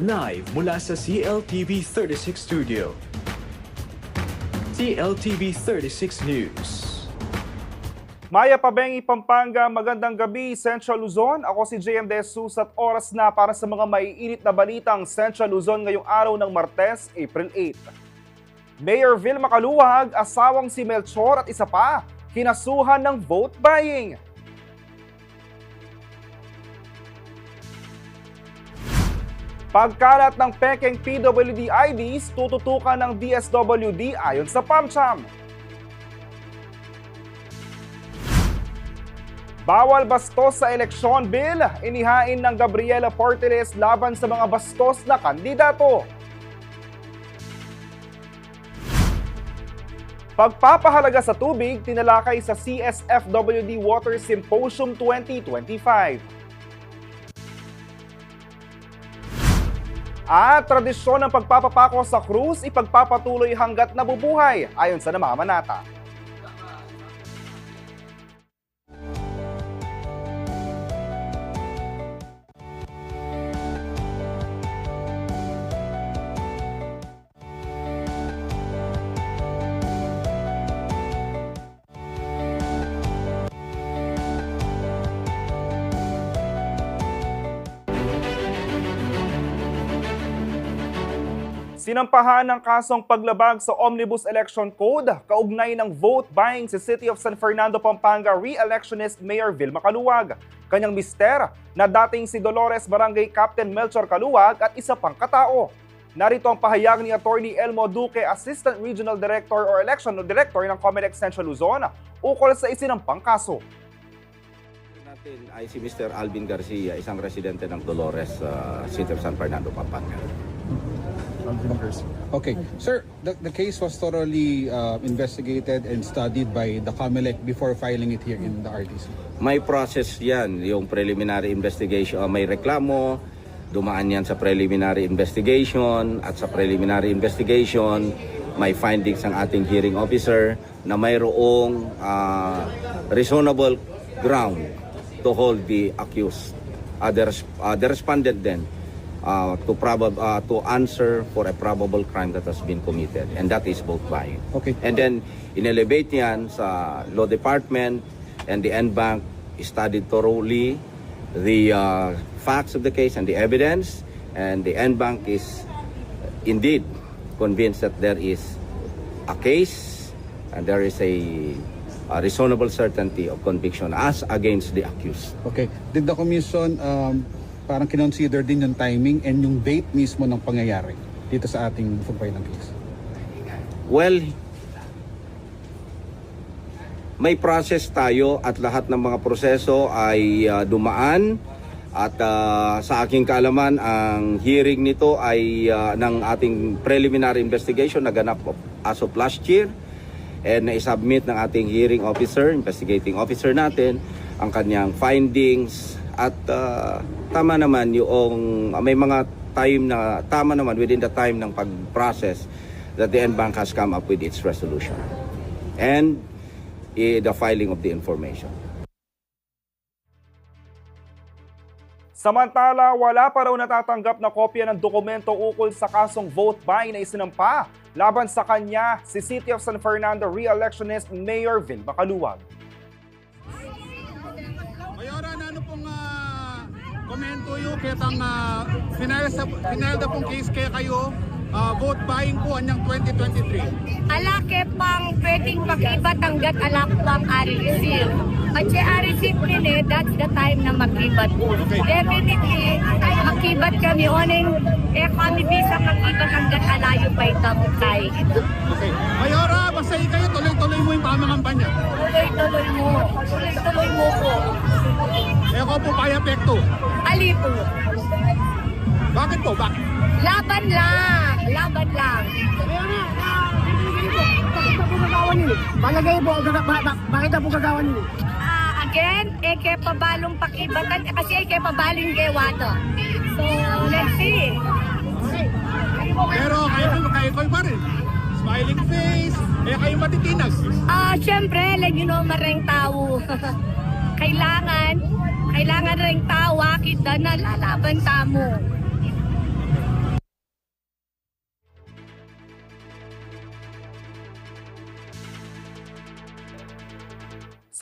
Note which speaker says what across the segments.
Speaker 1: Live mula sa CLTV 36 Studio. CLTV 36 News.
Speaker 2: Maya Pabengi, Pampanga, magandang gabi, Central Luzon. Ako si JM De Jesus at oras na para sa mga maiinit na balitang Central Luzon ngayong araw ng Martes, April 8. Mayor Vilma Caluwag, asawang si Melchor at isa pa, kinasuhan ng vote buying. Pagkalat ng pekeng PWD IDs, tututukan ng DSWD ayon sa PAMCHAM. Bawal bastos sa eleksyon bill, inihain ng Gabriela Porteles laban sa mga bastos na kandidato. Pagpapahalaga sa tubig, tinalakay sa CSFWD Water Symposium 2025. At tradisyon ng pagpapapako sa krus, ipagpapatuloy hanggat nabubuhay ayon sa namamanata. Sinampahan ng kasong paglabag sa Omnibus Election Code, kaugnay ng vote buying sa City of San Fernando, Pampanga re-electionist Mayor Vilma Caluwag. Kanyang mister na dating si Dolores Barangay Captain Melchor Caluwag at isa pang katao. Narito ang pahayag ni Attorney Elmo Duque, Assistant Regional Director or Election Director ng COMELEC Central Luzon, ukol sa isinampang kaso.
Speaker 3: Natin ay si Mr. Alvin Garcia, isang residente ng Dolores, City of San Fernando, Pampanga.
Speaker 4: Okay, sir, the case was thoroughly investigated and studied by the COMELEC before filing it here in the RTC.
Speaker 3: May process yan, yung preliminary investigation, may reklamo, dumaan yan sa preliminary investigation, at sa preliminary investigation, may findings ang ating hearing officer na mayroong reasonable ground to hold the accused, the respondent then, to answer for a probable crime that has been committed, and that is vote buying.
Speaker 4: Okay.
Speaker 3: And then inelevate yan sa law department, and the NBank studied thoroughly the facts of the case and the evidence, and the NBank is indeed convinced that there is a case and there is a reasonable certainty of conviction as against the accused.
Speaker 4: Okay, did the commission parang kinonsider din yung timing and yung date mismo ng pangyayari dito sa ating pag-file ng case?
Speaker 3: Well, may process tayo at lahat ng mga proseso ay dumaan, at sa aking kaalaman ang hearing nito ay ng ating preliminary investigation na ganap as of last year, and na-submit ng ating hearing officer, investigating officer natin ang kanyang findings, at tama naman yung may mga time na tama naman within the time ng pag-process that the NBank has come up with its resolution and the filing of the information.
Speaker 2: Samantala, wala pa raw natatanggap na kopya ng dokumento ukol sa kasong vote buying na isinampa laban sa kanya si City of San Fernando re-electionist Mayor Vilma Caluwag.
Speaker 5: Mayora, ano pong komento yung kitang final na pong case kaya kayo vote buying po anyang 2023?
Speaker 6: Alake pang pwedeng makibat hanggat alak pang ari-receive. At si ari-receive din that's the time na makibat po.
Speaker 5: Okay.
Speaker 6: Definitely, makibat kami. Oning, kami bisa makibat hanggat alayo pa itamutay.
Speaker 5: Okay. Mayora, basta kayo tuloy-tuloy mo yung pamangamba niya.
Speaker 6: Tuloy-tuloy mo. Tuloy-tuloy mo po.
Speaker 5: Ako po kaya pekto.
Speaker 6: Ali po.
Speaker 5: Bakit po? Bakit?
Speaker 6: Laban lang. Laban lang.
Speaker 7: Palagay po, bakit po gagawan niyo?
Speaker 6: Again, eke pabalong pakibatan kasi eke pabaling gewado. So, let's see.
Speaker 5: Pero kayo pa rin. Smiling face, kayo matitinas.
Speaker 6: Siyempre, mareng tao. Kailangan ring tawa kita na lalaban tamo.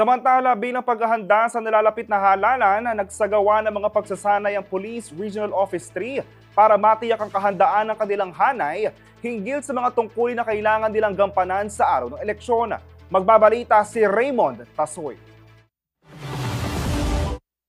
Speaker 2: Samantala, bilang paghahanda sa nalalapit na halalan, nagsagawa ng mga pagsasanay ang Police Regional Office 3 para matiyak ang kahandaan ng kanilang hanay hinggil sa mga tungkulin na kailangan nilang gampanan sa araw ng eleksyon. Magbabalita si Raymond Tasoy.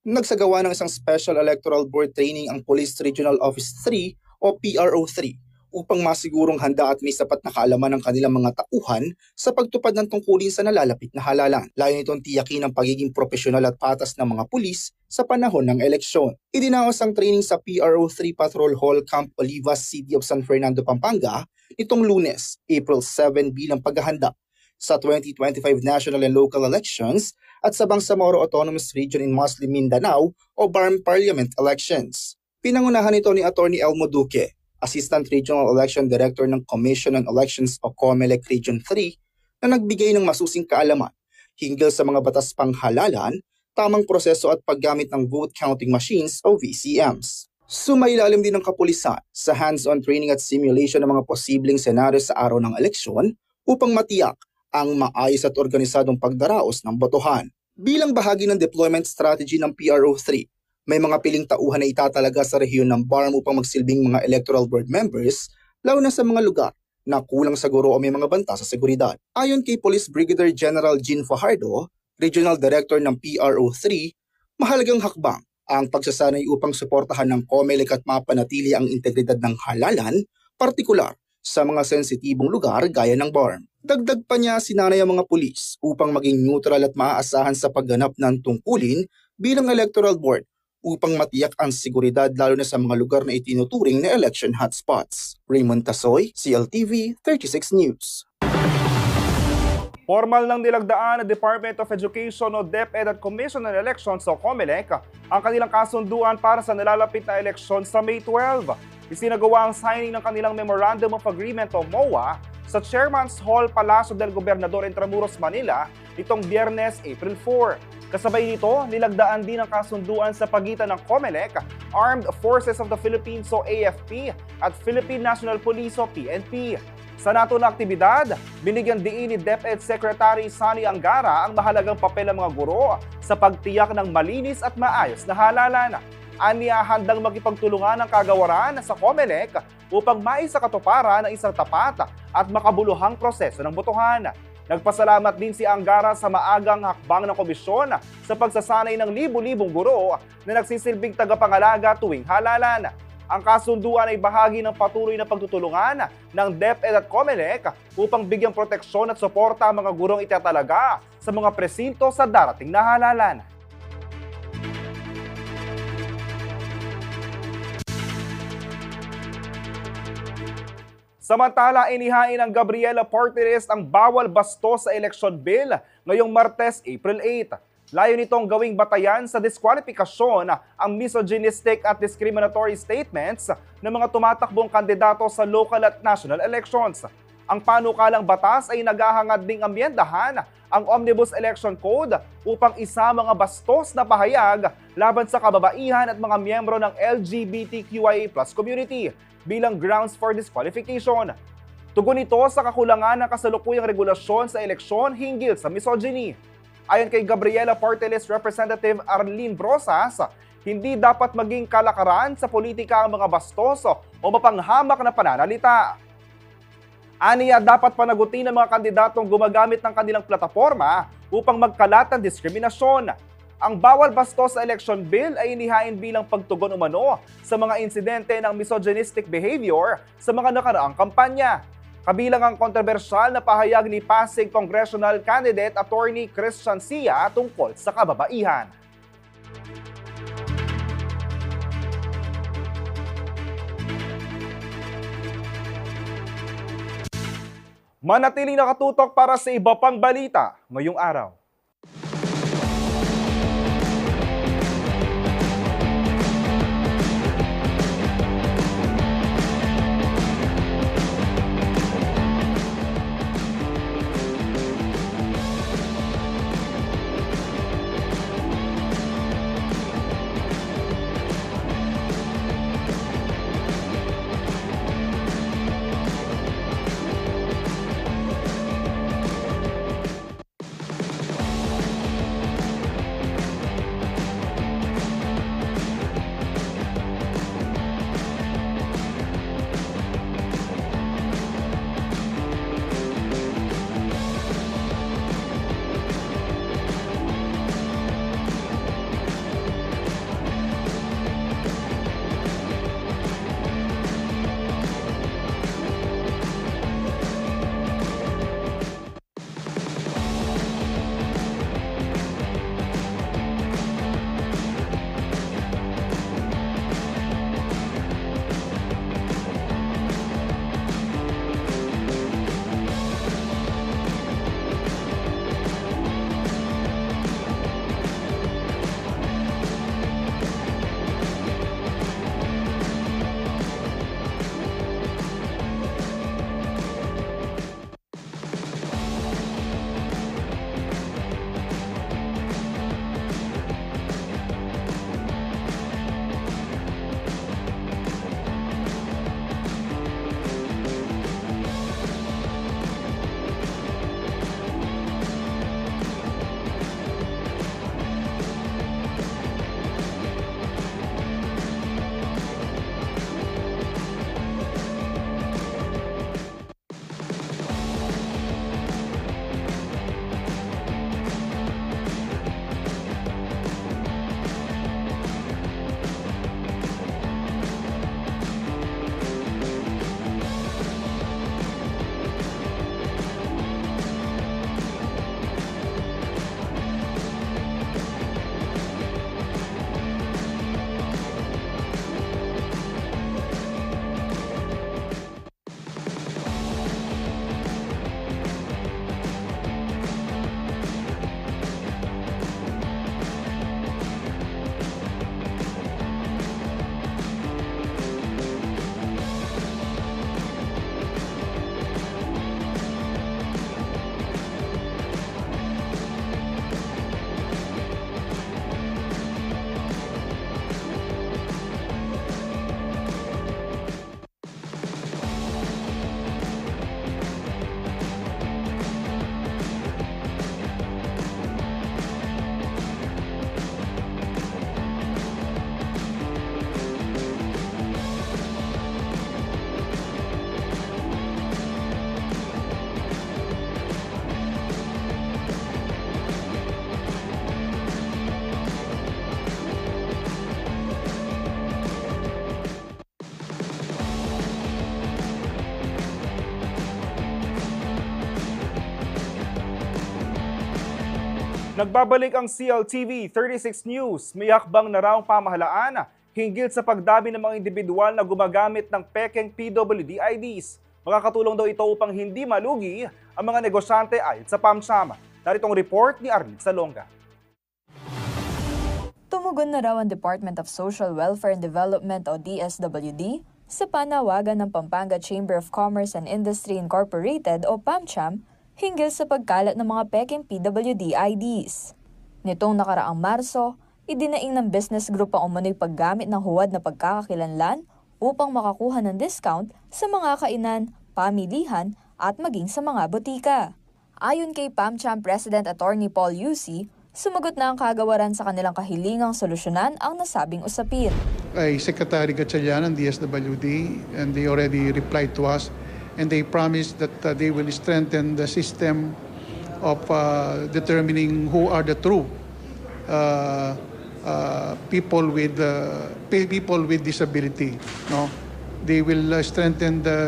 Speaker 8: Nagsagawa ng isang Special Electoral Board Training ang Police Regional Office 3 o PRO3 upang masigurong handa at may sapat na kaalaman ng kanilang mga tauhan sa pagtupad ng tungkulin sa nalalapit na halalan. Layo nitong tiyakin ang pagiging profesional at patas ng mga pulis sa panahon ng eleksyon. Idinaos ang training sa PRO3 Patrol Hall Camp Olivas, City of San Fernando, Pampanga nitong Lunes, April 7 bilang paghahanda sa 2025 national and local elections at sa Bangsamoro Autonomous Region in Muslim Mindanao o BARM Parliament elections. Pinangunahan ito ni Atty. Elmo Duque, Assistant Regional Election Director ng Commission on Elections o COMELEC Region 3 na nagbigay ng masusing kaalaman hinggil sa mga batas panghalalan, tamang proseso at paggamit ng vote counting machines o VCMs. Sumailalim din ng kapulisan sa hands-on training at simulation ng mga posibleng senaryo sa araw ng eleksyon upang matiyak ang maayos at organisadong pagdaraos ng botohan. Bilang bahagi ng deployment strategy ng PRO3, may mga piling tauhan na itatalaga sa rehiyon ng BARM upang magsilbing mga electoral board members, lalo na sa mga lugar na kulang sa guro o may mga banta sa seguridad. Ayon kay Police Brigadier General Jean Fajardo, Regional Director ng PRO3, mahalagang hakbang ang pagsasanay upang suportahan ng COMELEC at mapanatili ang integridad ng halalan, partikular sa mga sensitibong lugar gaya ng BARM. Dagdag pa niya sinanay ang mga pulis upang maging neutral at maaasahan sa pagganap ng tungkulin bilang electoral board upang matiyak ang seguridad lalo na sa mga lugar na itinuturing na election hotspots. Raymond Tasoy, CLTV 36 News.
Speaker 2: Formal nang nilagdaan ng Department of Education o DepEd at Commission on Elections o COMELEC ang kanilang kasunduan para sa nalalapit na eleksyon sa May 12. Isinagawa ang signing ng kanilang Memorandum of Agreement o MOA sa Chairman's Hall, Palacio del Gobernador, Intramuros, Manila itong Biyernes, April 4. Kasabay nito, nilagdaan din ang kasunduan sa pagitan ng COMELEC, Armed Forces of the Philippines o AFP at Philippine National Police o PNP. Sa nato na aktibidad, binigyan diin ni DepEd Secretary Sonny Angara ang mahalagang papel ng mga guro sa pagtiyak ng malinis at maayos na halalan. Aniya handang makipagtulungan ng kagawaran sa COMELEC upang maisakatuparan ang isang tapat at makabuluhang proseso ng botohan. Nagpasalamat din si Angara sa maagang hakbang ng komisyon sa pagsasanay ng libu-libong guro na nagsisilbing tagapangalaga tuwing halalan. Ang kasunduan ay bahagi ng patuloy na pagtutulungan ng DepEd at COMELEC upang bigyang proteksyon at suporta ang mga gurong itatalaga sa mga presinto sa darating na halalan. Samantala, inihain ng Gabriela Party List ang bawal bastos sa election bill ngayong Martes, April 8. Layo nitong gawing batayan sa diskwalifikasyon ang misogynistic at discriminatory statements ng mga tumatakbong kandidato sa local at national elections. Ang panukalang batas ay naghahangad ding amyendahan ang Omnibus Election Code upang isama mga bastos na pahayag laban sa kababaihan at mga miyembro ng LGBTQIA+ community bilang grounds for disqualification. Tugon ito sa kakulangan ng kasalukuyang regulasyon sa eleksyon hinggil sa misogyny. Ayon kay Gabriela Party List Representative Arlene Brosas, hindi dapat maging kalakaran sa politika ang mga bastos o mapanghamak na pananalita. Aniya, dapat panagutin ng mga kandidatong gumagamit ng kanilang plataforma upang magkalat ng diskriminasyon. Ang bawal bastos sa election bill ay inihain bilang pagtugon umano sa mga insidente ng misogynistic behavior sa mga nakaraang kampanya. Kabilang ang kontrobersyal na pahayag ni Pasig Congressional Candidate Attorney Christian Sia tungkol sa kababaihan. Manatiling nakatutok para sa iba pang balita ngayong araw. Nagbabalik ang CLTV 36 News. May hakbang na raw ang pamahalaan hinggil sa pagdami ng mga individual na gumagamit ng pekeng PWD IDs. Makakatulong daw ito upang hindi malugi ang mga negosyante ayon sa PAMCHAM. Narito ang report ni Arlene Salonga.
Speaker 9: Tumugon na raw ang Department of Social Welfare and Development o DSWD sa panawagan ng Pampanga Chamber of Commerce and Industry Incorporated o PAMCHAM hinggil sa pagkalat ng mga pekeng PWD IDs. Nitong nakaraang Marso, idinaing ng business group ang umano'y paggamit ng huwad na pagkakakilanlan upang makakuha ng discount sa mga kainan, pamilihan at maging sa mga butika. Ayon kay PAMCHAM President Attorney Paul Yusi, sumagot na ang kagawaran sa kanilang kahilingang solusyonan ang nasabing usapin.
Speaker 10: Ay Secretary Gatchalian ng DSWD and they already replied to us and they promised that they will strengthen the system of determining who are the true people with disability. No, they will strengthen the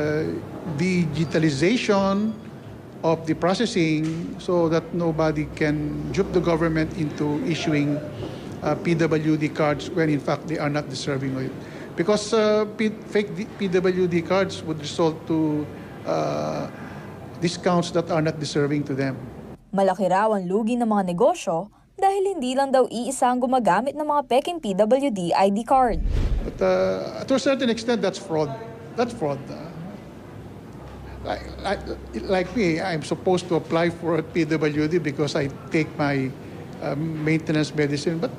Speaker 10: digitalization of the processing so that nobody can dupe the government into issuing PWD cards when in fact they are not deserving of it. Because fake PWD cards would result to discounts that are not deserving to them.
Speaker 9: Malaki raw ang lugi ng mga negosyo dahil hindi lang daw iisa ang gumagamit ng mga peking PWD ID card.
Speaker 10: But to a certain extent, that's fraud. That's fraud. Like me, I'm supposed to apply for a PWD because I take my maintenance medicine, but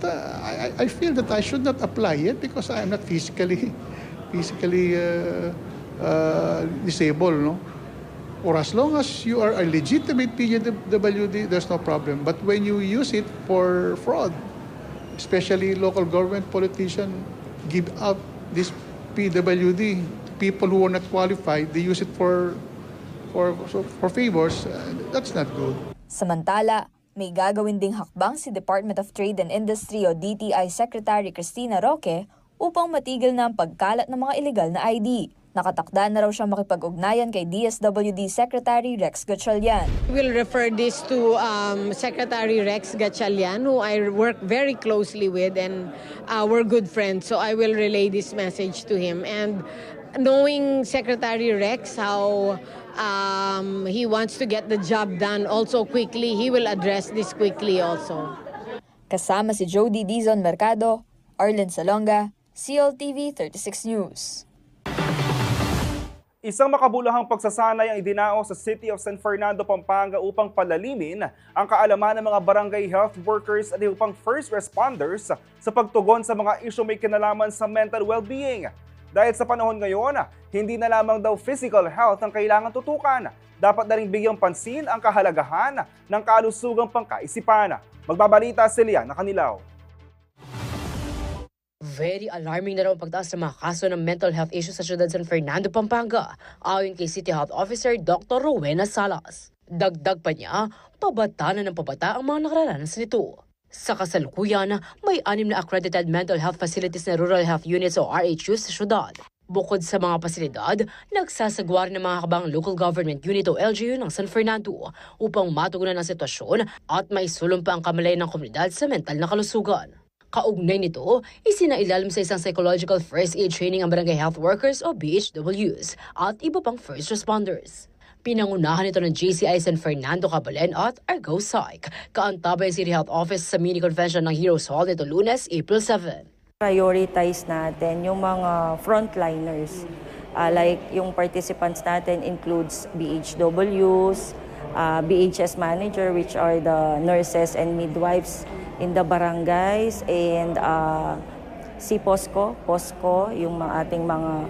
Speaker 10: I feel that I should not apply it because I am not physically disabled, no? Or as long as you are a legitimate PWD, there's no problem. But when you use it for fraud, especially local government politicians give out this PWD, people who are not qualified, they use it for favors. That's not good.
Speaker 9: Samantala, may gagawin ding hakbang si Department of Trade and Industry o DTI Secretary Cristina Roque upang matigil na ang pagkalat ng mga illegal na ID. Nakatakda na raw siyang makipag-ugnayan kay DSWD Secretary Rex Gatchalian.
Speaker 11: We'll refer this to Secretary Rex Gatchalian, who I work very closely with and we're good friends. So I will relay this message to him. And knowing Secretary Rex, how he wants to get the job done also quickly, he will address this quickly also.
Speaker 9: Kasama si Jody Dizon Mercado, Arlene Salonga, CLTV 36 News.
Speaker 2: Isang makabuluhang pagsasanay ang idinao sa City of San Fernando, Pampanga upang palalimin ang kaalaman ng mga barangay health workers at upang first responders sa pagtugon sa mga isyu may kinalaman sa mental well-being. Dahil sa panahon ngayon, hindi na lamang daw physical health ang kailangan tutukan. Dapat na rin bigyang pansin ang kahalagahan ng kalusugang pangkaisipan. Magbabalita si Liana Canilaw.
Speaker 12: Very alarming na raw ang pagtaas ng mga kaso ng mental health issues sa siyudad San Fernando, Pampanga, ayon kay City Health Officer Dr. Rowena Salas. Dagdag pa niya, pabata na ng pabata ang mga nakararanas nito. Sa kasalukuyan, may 6 na accredited mental health facilities na rural health units o RHUs sa siyudad. Bukod sa mga pasilidad, nagsasagwa rin ng mga kabang local government unit o LGU ng San Fernando upang matugunan ang sitwasyon at maisulong pa ang kamalayan ng komunidad sa mental na kalusugan. Kaugnay nito, isinailalim sa isang psychological first aid training ang barangay health workers o BHWs at iba pang first responders. Pinangunahan ito ng JCI San Fernando Cabalen at Argo Psych, kaantabay ang City Health Office sa mini convention ng Heroes Hall nito Lunes, April 7.
Speaker 13: Prioritize natin yung mga frontliners. Like yung participants natin includes BHWs, BHS manager, which are the nurses and midwives in the barangays, and si POSCO, yung ating mga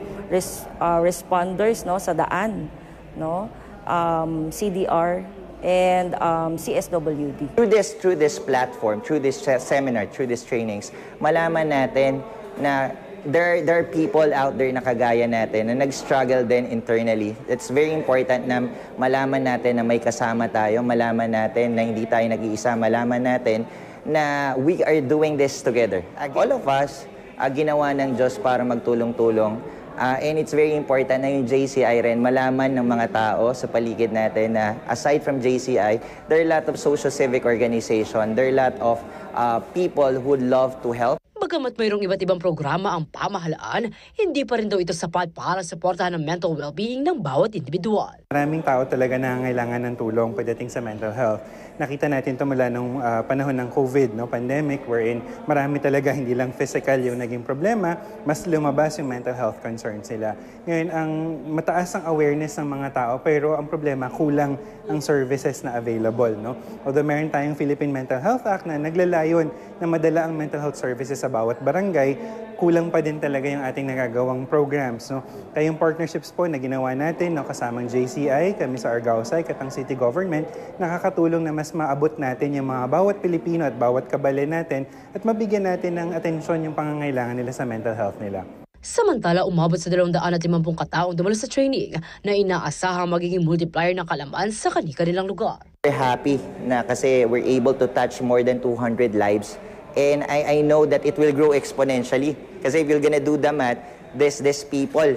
Speaker 13: responders, no, sa daan, no, CDR, and CSWD.
Speaker 14: Through this platform, through this seminar, through these trainings, malaman natin na there are people out there na kagaya natin na nag-struggle din internally. It's very important na malaman natin na may kasama tayo, malaman natin na hindi tayo nag-iisa, malaman natin na we are doing this together. All of us, ginawa ng Diyos para magtulong-tulong. And it's very important na yung JCI rin, malaman ng mga tao sa paligid natin na aside from JCI, there are a lot of social-civic organization, there are a lot of people who would love to help.
Speaker 12: Bagamat mayroong iba't ibang programa ang pamahalaan, hindi pa rin daw ito sapat para suportahan ang mental well-being ng bawat individual.
Speaker 15: Maraming tao talaga nangangailangan ng tulong pagdating sa mental health. Nakita natin ito mula nung panahon ng COVID, pandemic, wherein marami talaga hindi lang physical yung naging problema, mas lumabas yung mental health concerns nila. Ngayon, ang mataas ang awareness ng mga tao, pero ang problema, kulang ang services na available. Although meron tayong Philippine Mental Health Act na naglalayon na madala ang mental health services sa bawat barangay, kulang pa din talaga yung ating nagagawang programs. Kaya yung partnerships po na ginawa natin, kasamang JCI, kami sa Argao-SAIC at ang City Government, nakakatulong na mas maabot natin yung mga bawat Pilipino at bawat kabale natin at mabigyan natin ng atensyon yung pangangailangan nila sa mental health nila.
Speaker 12: Samantala, umabot sa 250 kataong dumalo sa training na inaasahang magiging multiplier ng kalaman sa kanilang lugar.
Speaker 14: We're happy na kasi we're able to touch more than 200 lives. And I know that it will grow exponentially. Kasi if you're gonna do the math, these people,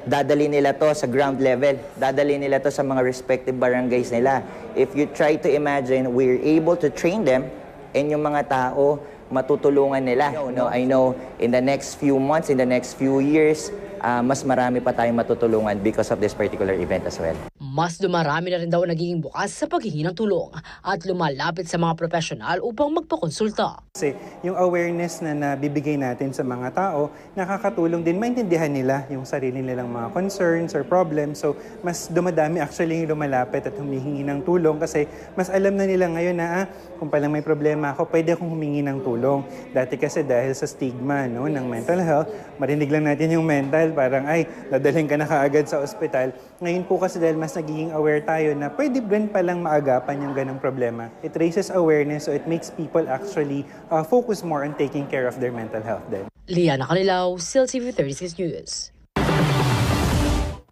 Speaker 14: dadali nila to sa ground level. Dadali nila to sa mga respective barangays nila. If you try to imagine, we're able to train them and yung mga tao, matutulungan nila. I know in the next few months, in the next few years, mas marami pa tayong matutulungan because of this particular event as well.
Speaker 12: Mas dumarami na rin daw nagiging bukas sa paghihingi ng tulong at lumalapit sa mga profesional upang magpakonsulta.
Speaker 15: Kasi yung awareness na nabibigay natin sa mga tao, nakakatulong din maintindihan nila yung sarili nilang mga concerns or problems. So mas dumadami actually yung lumalapit at humihingi ng tulong kasi mas alam na nila ngayon na kung palang may problema ako, pwede akong humingi ng tulong. Dati kasi dahil sa stigma ng mental health, marinig lang natin yung mental, parang dadalhin ka na kaagad sa ospital. Ngayon po kasi dahil mas nagiging aware tayo na pwede rin palang maagapan yung ganong problema. It raises awareness so it makes people actually focus more on taking care of their mental health din.
Speaker 12: Liana Canilao, CILTV 36 News.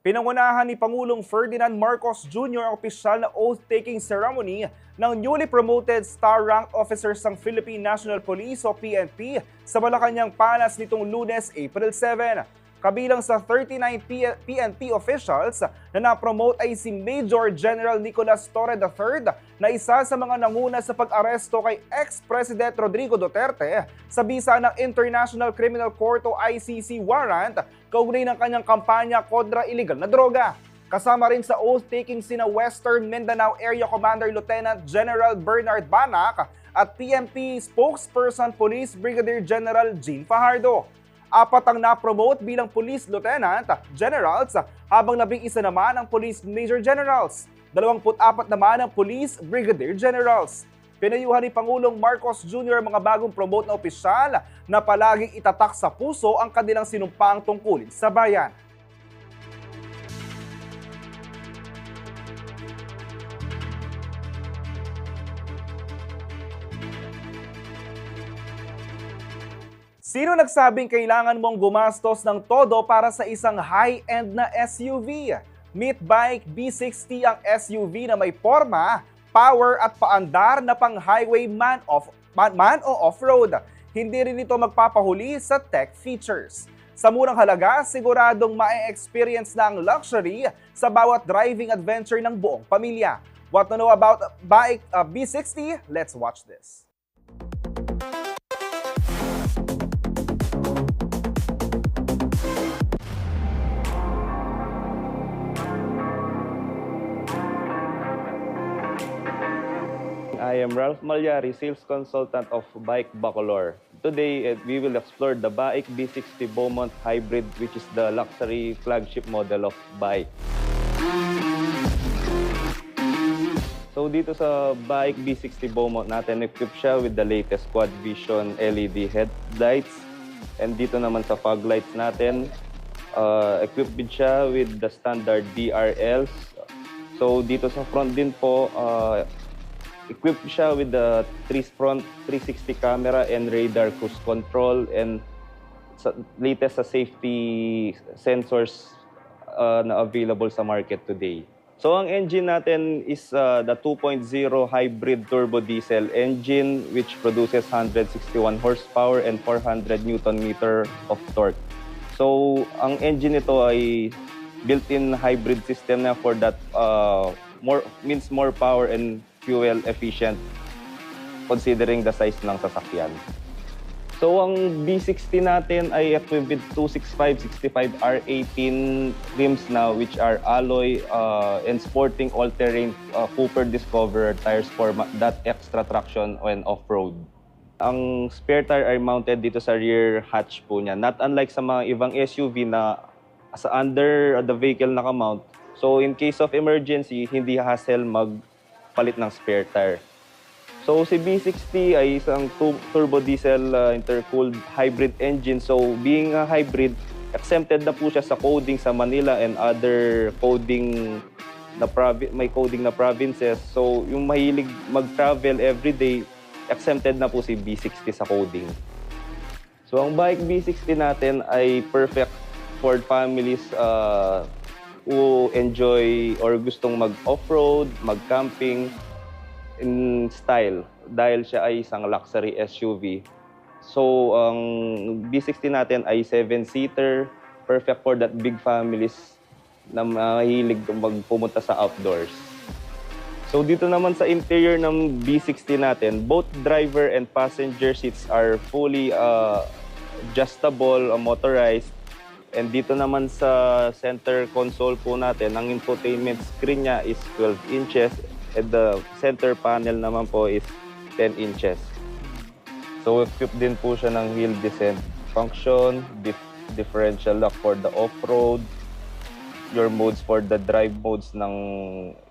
Speaker 2: Pinangunahan ni Pangulong Ferdinand Marcos Jr. ang opisyal na oath-taking ceremony ng newly promoted star-ranked officers ng Philippine National Police o PNP sa Malacanang Palas nitong Lunes, April 7. Kabilang sa 39 PNP officials na na-promote ay si Major General Nicolas Torre III na isa sa mga nanguna sa pag-aresto kay ex-President Rodrigo Duterte sa bisa ng International Criminal Court o ICC warrant kaugnay ng kanyang kampanya kontra illegal na droga. Kasama rin sa oath-taking sina Western Mindanao Area Commander Lieutenant General Bernard Banac at PNP Spokesperson Police Brigadier General Jean Fajardo. 4 ang na-promote bilang Police Lieutenant Generals habang 11 naman ang Police Major Generals. 24 naman ang Police Brigadier Generals. Pinayuhan ni Pangulong Marcos Jr. mga bagong promote na opisyal na palaging itatak sa puso ang kanilang sinumpaang tungkulin sa bayan. Sino nagsabing kailangan mong gumastos ng todo para sa isang high-end na SUV? Meet Bike B60 ang SUV na may forma, power at paandar na pang highway man o off-road. Hindi rin ito magpapahuli sa tech features. Sa murang halaga, siguradong ma-experience na ang luxury sa bawat driving adventure ng buong pamilya. What to know about Bike B60? Let's watch this.
Speaker 16: I am Ralph Malyari, Sales Consultant of Bike Bacolor. Today, we will explore the Bike B60 Beaumont Hybrid, which is the luxury flagship model of Bike. So dito sa Bike B60 Beaumont natin, equipped siya with the latest Quad Vision LED headlights. And dito naman sa fog lights natin, equipped din siya with the standard DRLs. So dito sa front din po, equipped siya with the front 360 camera and radar cruise control and latest sa safety sensors na available sa market today. So ang engine natin is the 2.0 hybrid turbo diesel engine which produces 161 horsepower and 400 Newton meter of torque. So, ang engine nito ay built-in hybrid system na for that more power and fuel efficient considering the size ng sasakyan. So, ang B60 natin ay equipped with 265, 65 R18 rims now, which are alloy and sporting all-terrain Cooper Discoverer tires for that extra traction when off-road. Ang spare tire ay mounted dito sa rear hatch po niya. Not unlike sa mga ibang SUV na sa under the vehicle nakamount. So, in case of emergency, hindi hassle magpalit ng spare tire. So si B60 ay isang turbo diesel intercooled hybrid engine. So being a hybrid, exempted na po siya sa coding sa Manila and other coding na may coding na provinces. So yung mahilig mag-travel everyday, exempted na po si B60 sa coding. So ang bike B60 natin ay perfect for families who enjoy or gustong mag-off-road, mag-camping, in style dahil siya ay isang luxury SUV. So, ang B60 natin ay 7-seater, perfect for that big families na mahilig magpumunta sa outdoors. So, dito naman sa interior ng B60 natin, both driver and passenger seats are fully adjustable, motorized. And dito naman sa center console po natin, ang infotainment screen niya is 12 inches. And the center panel naman po is 10 inches. So equipped din po siya ng hill descent function, differential lock for the off-road, your modes for the drive modes ng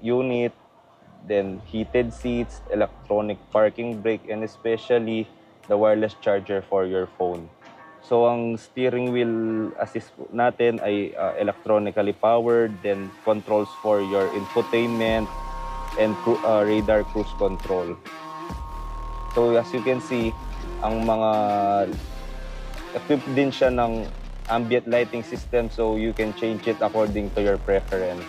Speaker 16: unit, then heated seats, electronic parking brake, and especially the wireless charger for your phone. So ang steering wheel assist natin ay electronically powered, then controls for your infotainment, and radar cruise control. So as you can see, ang mga equipped din siya ng ambient lighting system, so you can change it according to your preference.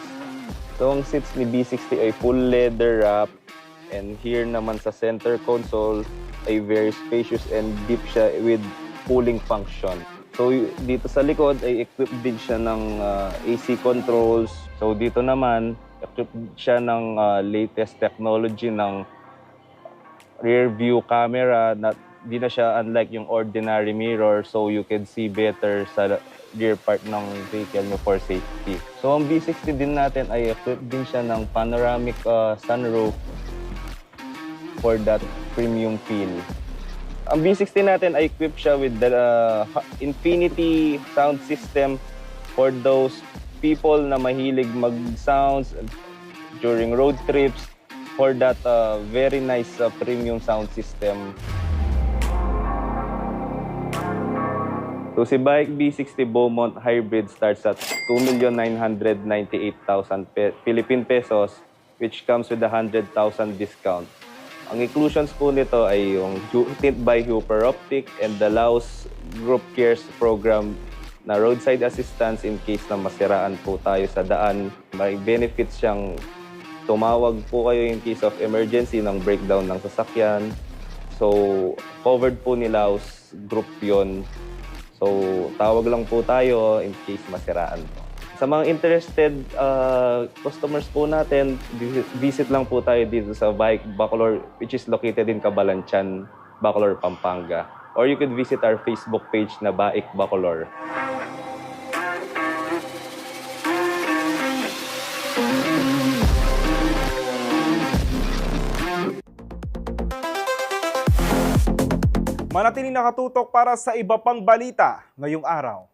Speaker 16: So ang seats ni B60 ay full leather wrap, and here naman sa center console ay very spacious and deep siya with cooling function. So dito sa likod ay equipped din siya ng AC controls. So dito naman equipped siya ng latest technology ng rear view camera na di na siya unlike yung ordinary mirror, so you can see better sa rear part ng vehicle nyo for safety. So ang B60 din natin ay equipped din siya ng panoramic sunroof for that premium feel. Ang B60 natin ay equipped siya with the Infinity sound system for those people na mahilig mag-sounds during road trips, for that very nice premium sound system. So si bike B60 Beaumont Hybrid starts at 2,998,000 Philippine pesos, which comes with a 100,000 discount. Ang inclusions po nito ay yung tint by Hooper Optic and the Laos Group Cares Program na roadside assistance in case na masiraan po tayo sa daan. May benefits siyang tumawag po kayo in case of emergency ng breakdown ng sasakyan. So, covered po ni Laos Group yon. So, tawag lang po tayo in case masiraan po. Sa mga interested customers po natin, visit lang po tayo dito sa Bike Bacolor, which is located in Cabalantian, Bacolor, Pampanga. Or you could visit our Facebook page na Bike Bacolor.
Speaker 2: Manatiling nakatutok para sa iba pang balita ngayong araw.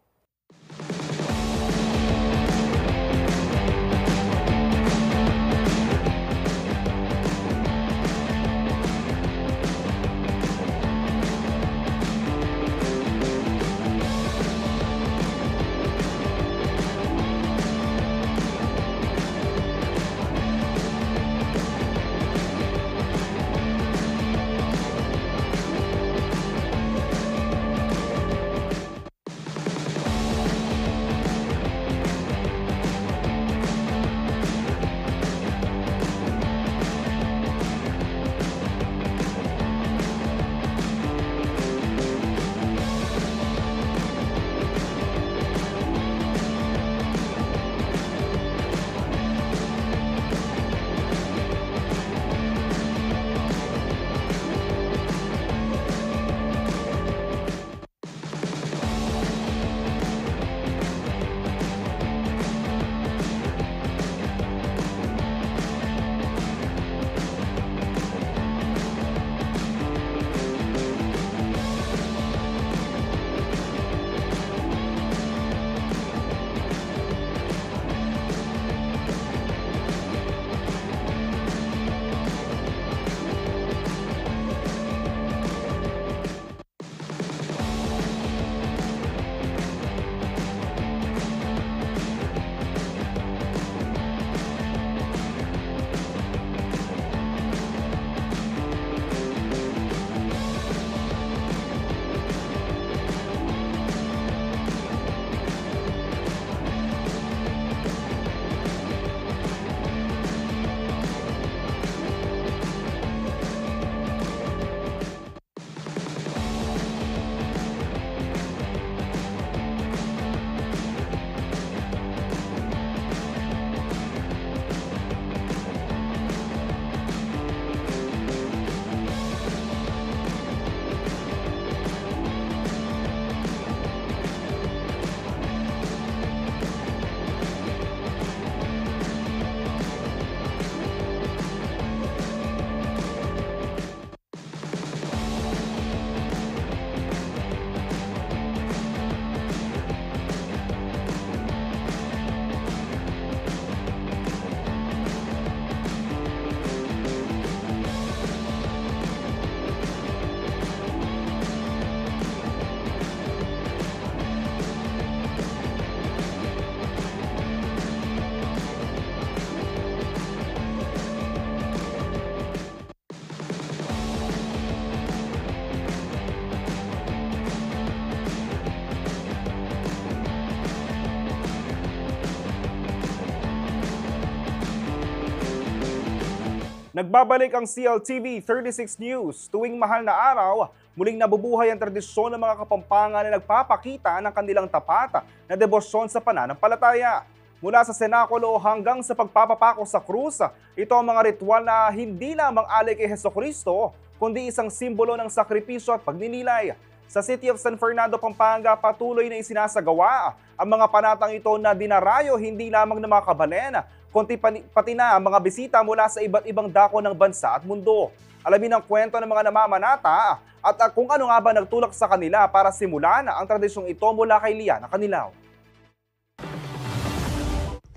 Speaker 2: Nagbabalik ang CLTV 36 News. Tuwing mahal na araw, muling nabubuhay ang tradisyon ng mga Kapampangan na nagpapakita ng kanilang tapat na debosyon sa pananampalataya. Mula sa senakulo hanggang sa pagpapapako sa krus, ito ang mga ritual na hindi lamang alay kay Hesukristo, kundi isang simbolo ng sakripisyo at pagninilay. Sa City of San Fernando, Pampanga, patuloy na isinasagawa ang mga panatang ito na dinarayo hindi lamang ng mga kabalen, kundi pati na ang mga bisita mula sa iba't ibang dako ng bansa at mundo. Alamin ang kwento ng mga namamanata at kung ano nga ba nagtulak sa kanila para simulan ang tradisyong ito mula kay Liana Canilaw.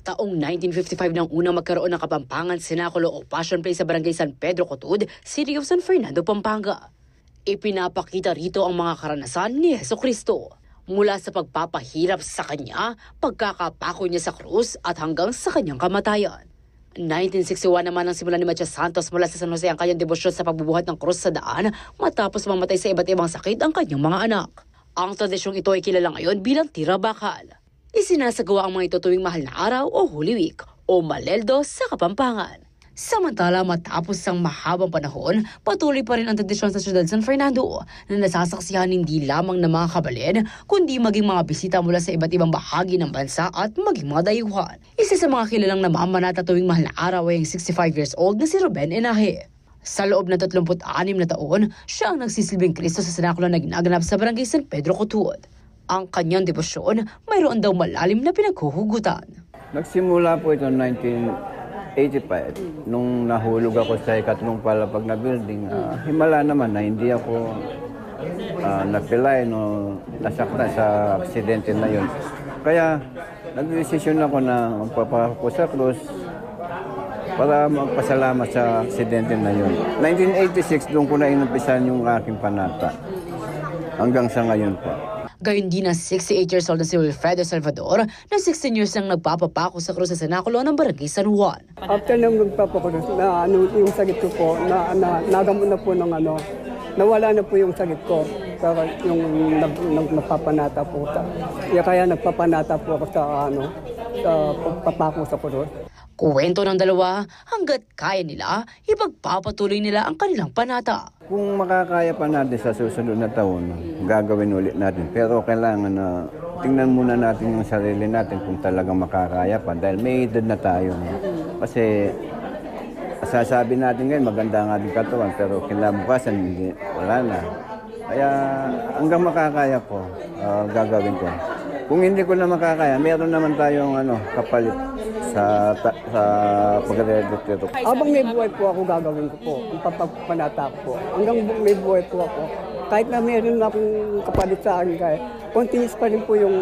Speaker 12: Taong 1955 nang unang magkaroon ng Kapampangan Senakulo o Passion Play sa Barangay San Pedro Cotud, City of San Fernando, Pampanga. Ipinapakita rito ang mga karanasan ni Hesukristo. Mula sa pagpapahirap sa kanya, pagkakapako niya sa krus at hanggang sa kanyang kamatayan. 1961 naman ang simula ni Matias Santos mula sa San Jose ang kanyang debosyon sa pagbubuhat ng krus sa daan matapos mamatay sa iba't ibang sakit ang kanyang mga anak. Ang tradisyong ito ay kilala ngayon bilang tira bakal. Isinasagawa ang mga ito tuwing mahal na araw o Holy Week o Maleldo sa Kapampangan. Samantala matapos ang mahabang panahon, patuloy pa rin ang tradisyon sa siyudad San Fernando na nasasaksihan hindi lamang ng mga kabalen, kundi maging mga bisita mula sa iba't ibang bahagi ng bansa at maging mga dayuhan. Isa sa mga kilalang namamanata tuwing mahal na araw ay ang 65 years old na si Ruben Enaje. Sa loob ng 36 na taon, siya ang nagsisilbing Kristo sa senakulo na ginaganap sa Barangay San Pedro Cotud. Ang kanyang debosyon, mayroon daw malalim na pinaghuhugutan.
Speaker 3: Nagsimula po ito 1985 nung nahulog ako sa ikatlong palapag na building. Himala naman na hindi ako napilay no nasaktan sa aksidente na yun. Kaya nagdesisyon ako na magpapako sa krus para magpasalamat sa aksidente na yun. 1986 doon ko na inumpisan yung aking panata hanggang sa ngayon po.
Speaker 12: Gayon din ang 68 years old na si Wilfredo Salvador na 16 years nang nagpapapako sa krus sa senakulo ng Barangay San Juan.
Speaker 17: After nang nagpapakrus, na yung sakit ko po, nagamot na po ng nawala na po yung sakit ko. Yung nagpapanata po. Kaya nagpapanata po ako sa pagpapako sa krus.
Speaker 12: Kuwento ng dalawa, hanggat kaya nila, ipagpapatuloy nila ang kanilang panata.
Speaker 3: Kung makakaya pa natin sa susunod na taon, gagawin ulit natin. Pero kailangan na tingnan muna natin yung sarili natin kung talagang makakaya pa. Dahil may edad na tayo. Kasi sasabi natin ngayon, maganda ang ating katawan. Pero kinabukasan, wala na. Kaya hanggang makakaya ko, gagawin ko. Kung hindi ko na makakaya, meron naman tayong kapalit sa pagre-retiro.
Speaker 17: Habang may buhay po ako, gagawin ko po. Ang pagpapanata ko po. Hanggang may buhay po ako. Kahit na meron na akong kapalit sa akin, continuous pa rin po yung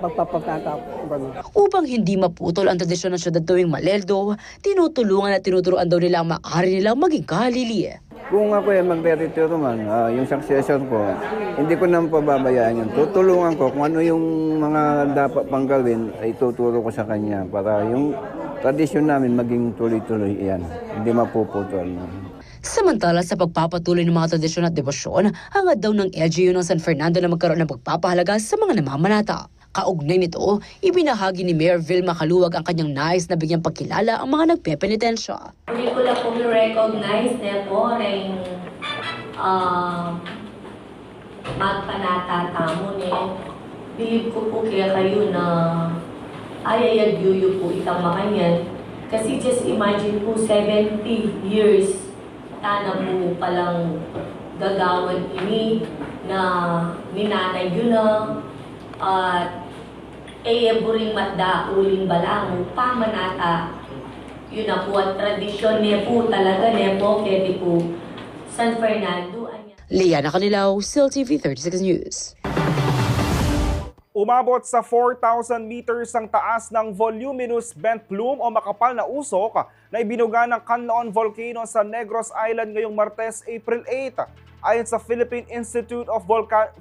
Speaker 17: pagpapanata ko.
Speaker 12: Upang hindi maputol ang tradisyon ng siyudad tuwing Maleldo, tinutulungan at tinuturuan daw nila ang maaari nilang maging kahalili.
Speaker 3: Kung ako ay magre-retiro man, yung successor ko, hindi ko naman pababayaan yun. Tutulungan ko kung ano yung mga dapat pang gawin, ay tuturo ko sa kanya para yung tradisyon namin maging tuloy-tuloy iyan. Hindi mapuputol.
Speaker 12: Samantala sa pagpapatuloy ng mga tradisyon at debosyon, hangad daw ng LGU ng San Fernando na magkaroon ng pagpapahalaga sa mga namamanata. Kaugnay nito, ibinahagi ni Mayor Vilma Caluwag ang kanyang nais na bigyang pagkilala ang mga nagpepenitensya.
Speaker 18: Hindi ko lang po recognize na po rin magpanata-tamo ni believe ko po kaya kayo na ayayag-yuyo po itang mga yan. Kasi just imagine po 70 years na po palang gagawan ini na ninanay yun na at buring matda uling balang pamanata yun na po at tradisyon niya po talaga niya po kaya po San Fernando.
Speaker 12: Liana Canilaw, CLTV 36 News.
Speaker 2: Umabot sa 4,000 meters ang taas ng voluminous bent plume o makapal na usok na ibinuga ng Canlaon Volcano sa Negros Island ngayong Martes, April 8. Ayon sa Philippine Institute of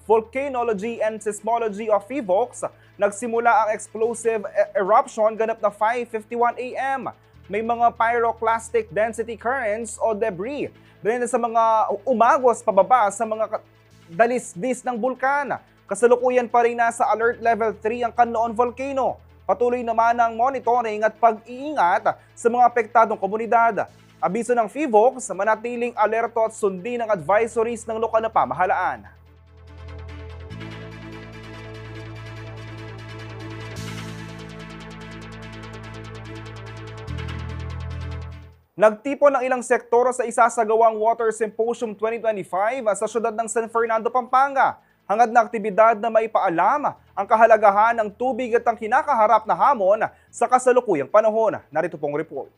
Speaker 2: Volcanology and Seismology of PHIVOLCS, nagsimula ang explosive eruption ganap na 5:51 AM. May mga pyroclastic density currents o debris rin sa mga umagos pababa sa mga dalisdis ng bulkan. Kasalukuyan pa rin nasa alert level 3 ang Canlaon Volcano. Patuloy naman ang monitoring at pag-iingat sa mga apektadong komunidad. Abiso ng PHIVOLCS, manatiling alerto at sundin ang advisories ng lokal na pamahalaan. Nagtipon ng ilang sektor sa isasagawang Water Symposium 2025 sa syudad ng San Fernando, Pampanga. Hangad na aktibidad na maipaalam ang kahalagahan ng tubig at ang kinakaharap na hamon sa kasalukuyang panahon. Narito pong report.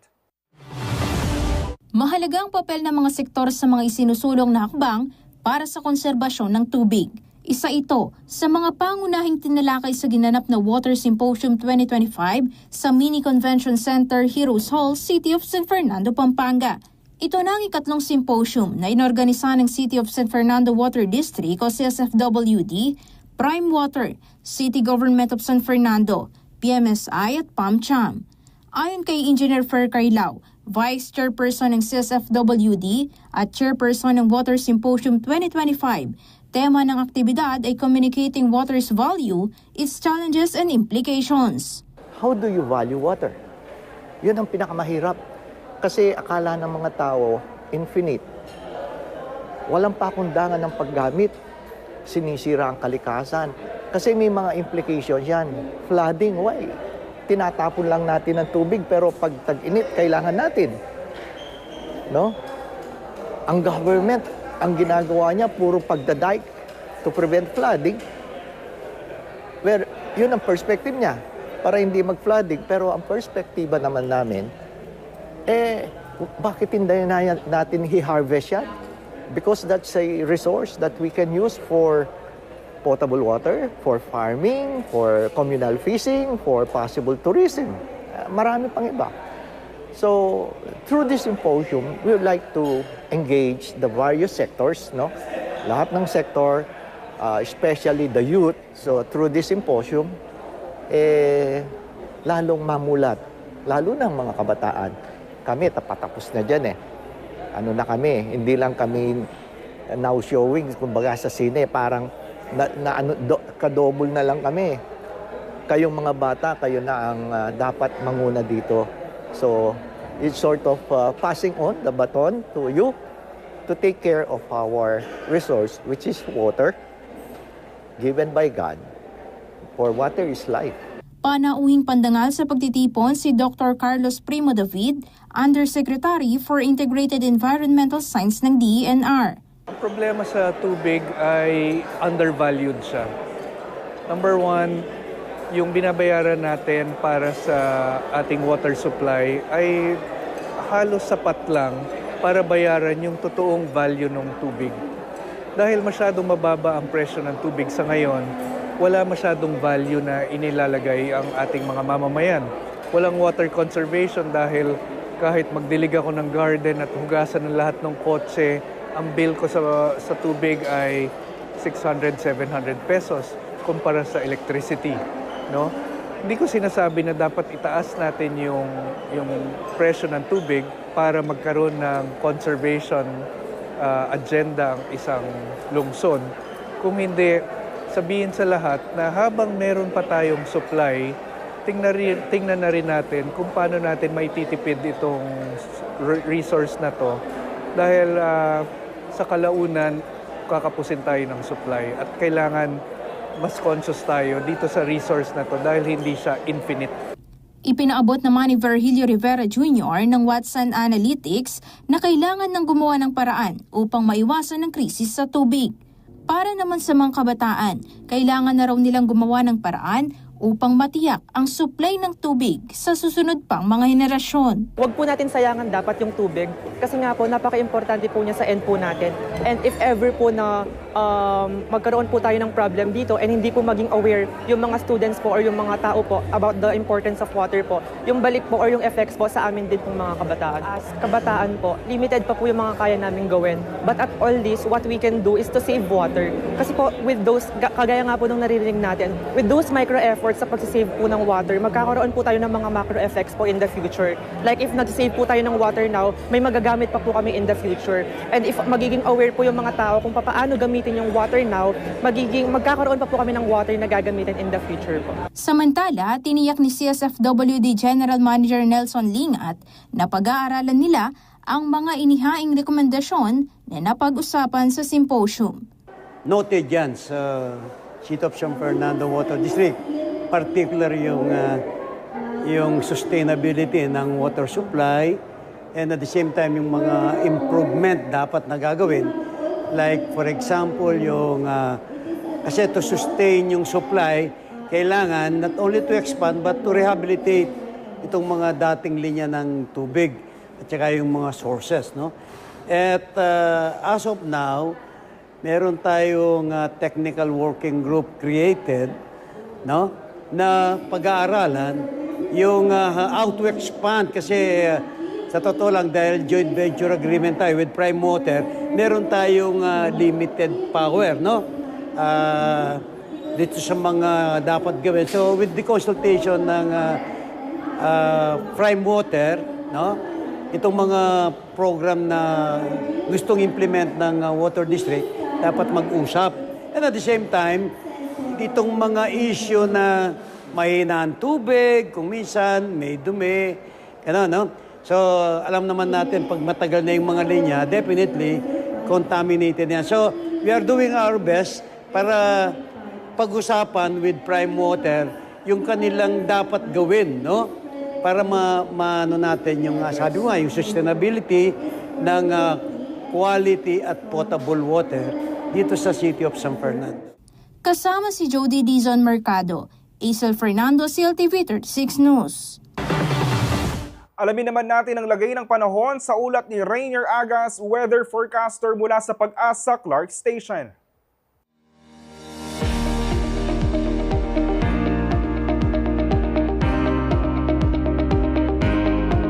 Speaker 19: Mahalaga ang papel ng mga sektor sa mga isinusulong na hakbang para sa konserbasyon ng tubig. Isa ito sa mga pangunahing tinalakay sa ginanap na Water Symposium 2025 sa Mini Convention Center, Heroes Hall, City of San Fernando, Pampanga. Ito na ang ikatlong symposium na inorganisa ng City of San Fernando Water District o CSFWD, Prime Water, City Government of San Fernando, PMSI at PAMCHAM. Ayon kay Engineer Fer Carilao, Vice Chairperson ng CSFWD at Chairperson ng Water Symposium 2025, tema ng aktibidad ay Communicating Water's Value, Its Challenges and Implications.
Speaker 20: How do you value water? Yun ang pinakamahirap. Kasi akala ng mga tao, infinite. Walang pakundangan ng paggamit. Sinisira ang kalikasan. Kasi may mga implications yan. Flooding, why? Tinatapon lang natin ng tubig pero pag tag-init, kailangan natin. No? Ang government, ang ginagawa niya, puro pagdadike to prevent flooding. Where, yun ang perspective niya, para hindi mag-flooding. Pero ang perspektiba naman namin, bakit hindi natin i-harvest yan? Because that's a resource that we can use for potable water, for farming, for communal fishing, for possible tourism. Marami pang iba. So, through this symposium, we would like to engage the various sectors, no? Lahat ng sector, especially the youth. So, through this symposium, lalong mamulat, lalo ng mga kabataan. Kami, tapatapos na dyan Ano na kami, hindi lang kami now showing, kumbaga sa sine, parang kadouble na lang kami. Kayong mga bata, kayo na ang dapat manguna dito. So, it's sort of passing on the baton to you to take care of our resource, which is water, given by God. For water is life.
Speaker 19: Panauhing pandangal sa pagtitipon si Dr. Carlos Primo David, Undersecretary for Integrated Environmental Science ng DENR.
Speaker 21: Ang problema sa tubig ay undervalued siya. Number one, yung binabayaran natin para sa ating water supply ay halos sapat lang para bayaran yung totoong value ng tubig. Dahil masyadong mababa ang presyo ng tubig sa ngayon, wala masyadong value na inilalagay ang ating mga mamamayan. Walang water conservation dahil kahit magdilig ako ng garden at hugasan ng lahat ng kotse, ang bill ko sa tubig ay 600, 700 pesos kumpara sa electricity. No? Hindi ko sinasabi na dapat itaas natin yung presyo ng tubig para magkaroon ng conservation agenda ang isang lungsod. Kung hindi, sabihin sa lahat na habang meron pa tayong supply, tingnan na rin natin kung paano natin maititipid itong resource na to. Dahil sa kalaunan, kakapusin tayo ng supply at kailangan mas conscious tayo dito sa resource na to dahil hindi siya infinite.
Speaker 19: Ipinaabot naman ni Virgilio Rivera Jr. ng Watson Analytics na kailangan ng gumawa ng paraan upang maiwasan ang krisis sa tubig. Para naman sa mga kabataan, kailangan na raw nilang gumawa ng paraan upang matiyak ang supply ng tubig sa susunod pang mga henerasyon.
Speaker 22: Huwag po natin sayangan dapat yung tubig kasi nga po napaka-importante po niya sa end po natin. And if ever po na magkaroon po tayo ng problem dito and hindi po maging aware yung mga students po or yung mga tao po about the importance of water po, yung balik po or yung effects po sa amin din pong mga kabataan. As kabataan po, limited pa po yung mga kaya namin gawin. But at all this, what we can do is to save water. Kasi po with those, kagaya nga po nung naririnig natin, with those micro efforts sa pagsisave po ng water, magkakaroon po tayo ng mga macro effects po in the future. Like if nag-save po tayo ng water now, may magagamit pa po kami in the future. And if magiging aware po yung mga tao kung paano gamitin yung water now, magkakaroon pa po kami ng water na gagamitin in the future po.
Speaker 19: Samantala, tiniyak ni CSFWD General Manager Nelson Lingat na pag-aaralan nila ang mga inihaing rekomendasyon na napag-usapan sa symposium.
Speaker 1: Noted yan sa City of San Fernando Water District, particular yung sustainability ng water supply and at the same time yung mga improvement dapat na gagawin. Like for example, yung kasi to sustain yung supply, kailangan not only to expand but to rehabilitate itong mga dating linya ng tubig at saka yung mga sources, no? At as of now, meron tayong technical working group created, no? Na pag-aaralan yung how to expand kasi sa totoo lang dahil joint venture agreement tayo with Prime Water, meron tayong limited power, no? Dito sa mga dapat gawin. So with the consultation ng Prime Water, no? Itong mga program na gustong implement ng Water District, dapat mag-usap. And at the same time, itong mga issue na mahina ang tubig, kung minsan may dumi, gano'n, no? So, alam naman natin, pag matagal na yung mga linya, definitely, contaminated yan. So, we are doing our best para pag-usapan with Prime Water yung kanilang dapat gawin, no? Para maano natin yung, sabi mo nga, yung sustainability ng quality at potable water dito sa City of San Fernando.
Speaker 19: Kasama si Jody Dizon Mercado, Isel Fernando, CLTV 36 News.
Speaker 2: Alamin naman natin ang lagay ng panahon sa ulat ni Rainier Agas, weather forecaster mula sa Pag-asa Clark Station.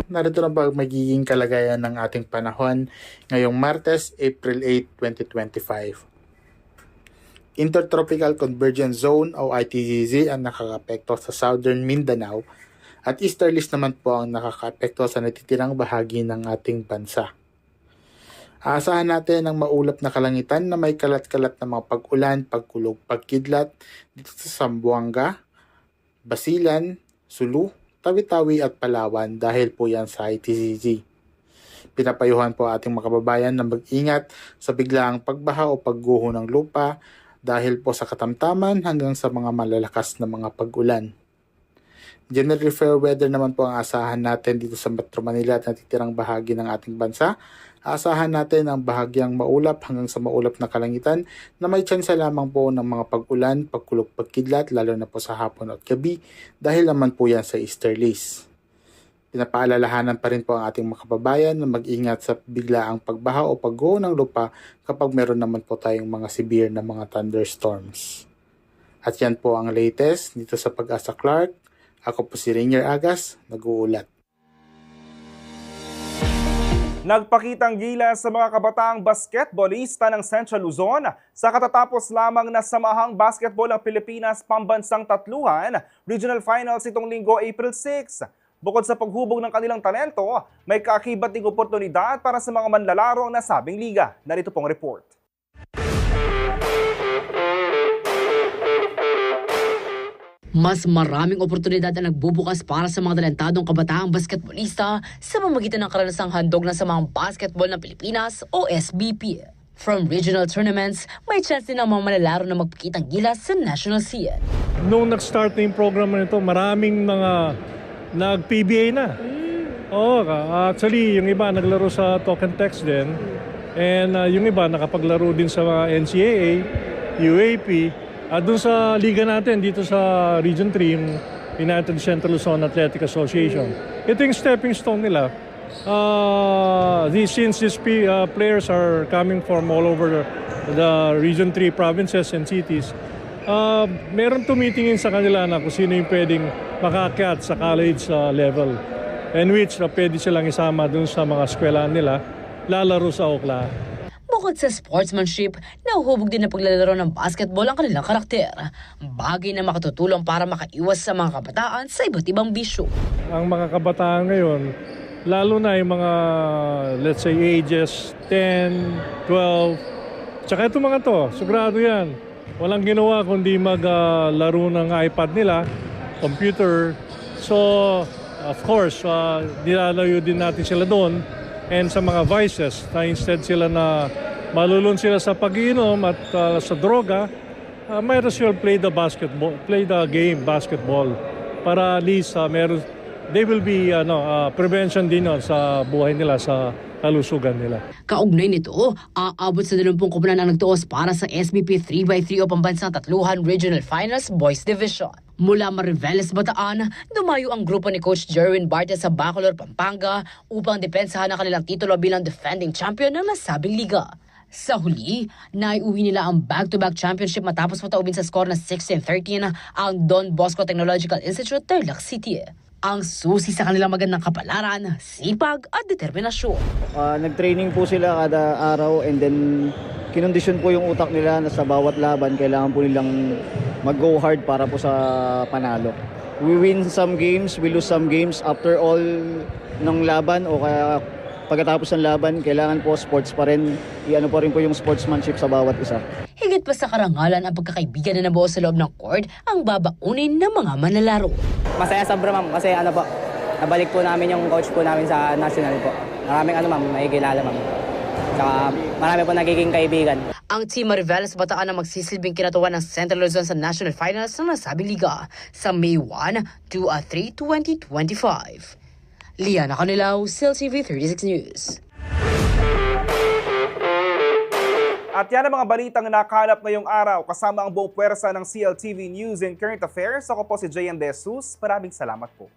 Speaker 4: Narito na ba magiging kalagayan ng ating panahon ngayong Martes, April 8, 2025. Intertropical Convergence Zone o ITZZ ang nakakapekto sa Southern Mindanao at easterlies naman po ang nakakapekto sa natitirang bahagi ng ating bansa. Aasahan natin ang maulap na kalangitan na may kalat-kalat na mga pag-ulan, pagkulog, pagkidlat dito sa Zamboanga, Basilan, Sulu, Tawi-Tawi at Palawan dahil po yan sa ITZZ. Pinapayuhan po ating mga kababayan na mag-ingat sa biglaang pagbaha o pagguho ng lupa dahil po sa katamtaman hanggang sa mga malalakas na mga pag-ulan. Generally fair weather naman po ang asahan natin dito sa Metro Manila at natitirang bahagi ng ating bansa. Asahan natin ang bahagyang maulap hanggang sa maulap na kalangitan na may tsansa lamang po ng mga pag-ulan, pagkulog, pagkidlat lalo na po sa hapon at gabi dahil naman po yan sa easterlies. Pinapaalalahanan pa rin po ang ating mga kababayan na mag-ingat sa biglaang pagbaha o pagguho ng lupa kapag meron naman po tayong mga severe na mga thunderstorms. At yan po ang latest dito sa Pag-asa Clark. Ako po si Rainier Agas, nag-uulat.
Speaker 2: Nagpakitang gilas sa mga kabataang basketballista ng Central Luzon sa katatapos lamang na Samahang Basketball ng Pilipinas Pambansang Tatluhan, Regional Finals itong linggo April 6. Bukod sa paghubog ng kanilang talento, may kaakibat ding oportunidad para sa mga manlalaro ang nasabing liga. Narito pong report.
Speaker 12: Mas maraming oportunidad ang nagbubukas para sa mga talentadong kabataang basketballista sa pamamagitan ng karanasang handog ng Samahang Basketball ng Pilipinas o SBP. From regional tournaments, may chance din ang mga manlalaro na magpakitang gilas sa national scene.
Speaker 23: Nung nag-start na yung program na ito, maraming mga nag-PBA na. Oo, actually, yung iba naglaro sa talk and text din. And yung iba nakapaglaro din sa mga NCAA, UAP, at doon sa liga natin, dito sa Region 3, yung United Central Luzon Athletic Association. Ito yung stepping stone nila. Since these players are coming from all over the Region 3 provinces and cities, meron tumitingin sa kanila na kung sino yung pwedeng makakyat sa college level. And which pwede silang isama doon sa mga eskwelahan nila, lalaro sa Okla.
Speaker 12: Bukod sa sportsmanship, nahuhubog din na paglalaro ng basketball ang kanilang karakter. Bagay na makatutulong para makaiwas sa mga kabataan sa iba't ibang bisyo.
Speaker 23: Ang mga kabataan ngayon, lalo na yung mga, let's say, ages 10, 12, tsaka itong mga to, sigurado yan. Walang ginawa kundi maglaro ng iPad nila, computer. So, of course, nilalayo din natin sila doon and sa mga vices na instead sila na malulun sila sa pag-iinom at sa droga, might as well play the game basketball para at least they will be prevention din sa buhay nila, sa kalusugan nila.
Speaker 12: Kaugnay nito, aabot sa 20 koponan ang nagtuos para sa SBP 3x3 o pambansang tatluhan Regional Finals Boys Division. Mula Mariveles, Bataan, dumayo ang grupo ni Coach Jerwin Bartes sa Bacolor, Pampanga upang depensahan ang kanilang titulo bilang defending champion ng nasabing liga. Sa huli, naiuwi nila ang back-to-back championship matapos mataubin sa score na 16-13 ang Don Bosco Technological Institute, Tarlac City. Ang susi sa kanilang magandang kapalaran, sipag at determinasyon.
Speaker 5: Nag-training po sila kada araw and then kinondisyon po yung utak nila na sa bawat laban kailangan po nilang mag-go hard para po sa panalo. We win some games, we lose some games after all ng laban o kaya pagkatapos ng laban, kailangan po sports pa rin, iano pa rin po yung sportsmanship sa bawat isa.
Speaker 12: Higit pa sa karangalan ang pagkakaibigan na nabuo sa loob ng court ang babaunin ng mga manlalaro.
Speaker 6: Masaya sobra ma'am kasi nabalik po namin yung coach po namin sa national po. Maraming ma'am, nakikilala ma'am. Saka marami po nagiging kaibigan.
Speaker 12: Ang Team Mariveles Bataan na magsisilbing kinatuwa ng Central Luzon sa National Finals ng nasabing liga sa May 1 to 3, 2025. Liana Canilaw, CLTV 36 News.
Speaker 2: At yan ang mga balitang nakalap ngayong araw kasama ang buong puwersa ng CLTV News and Current Affairs. Ako po si JM De Jesus. Maraming salamat po.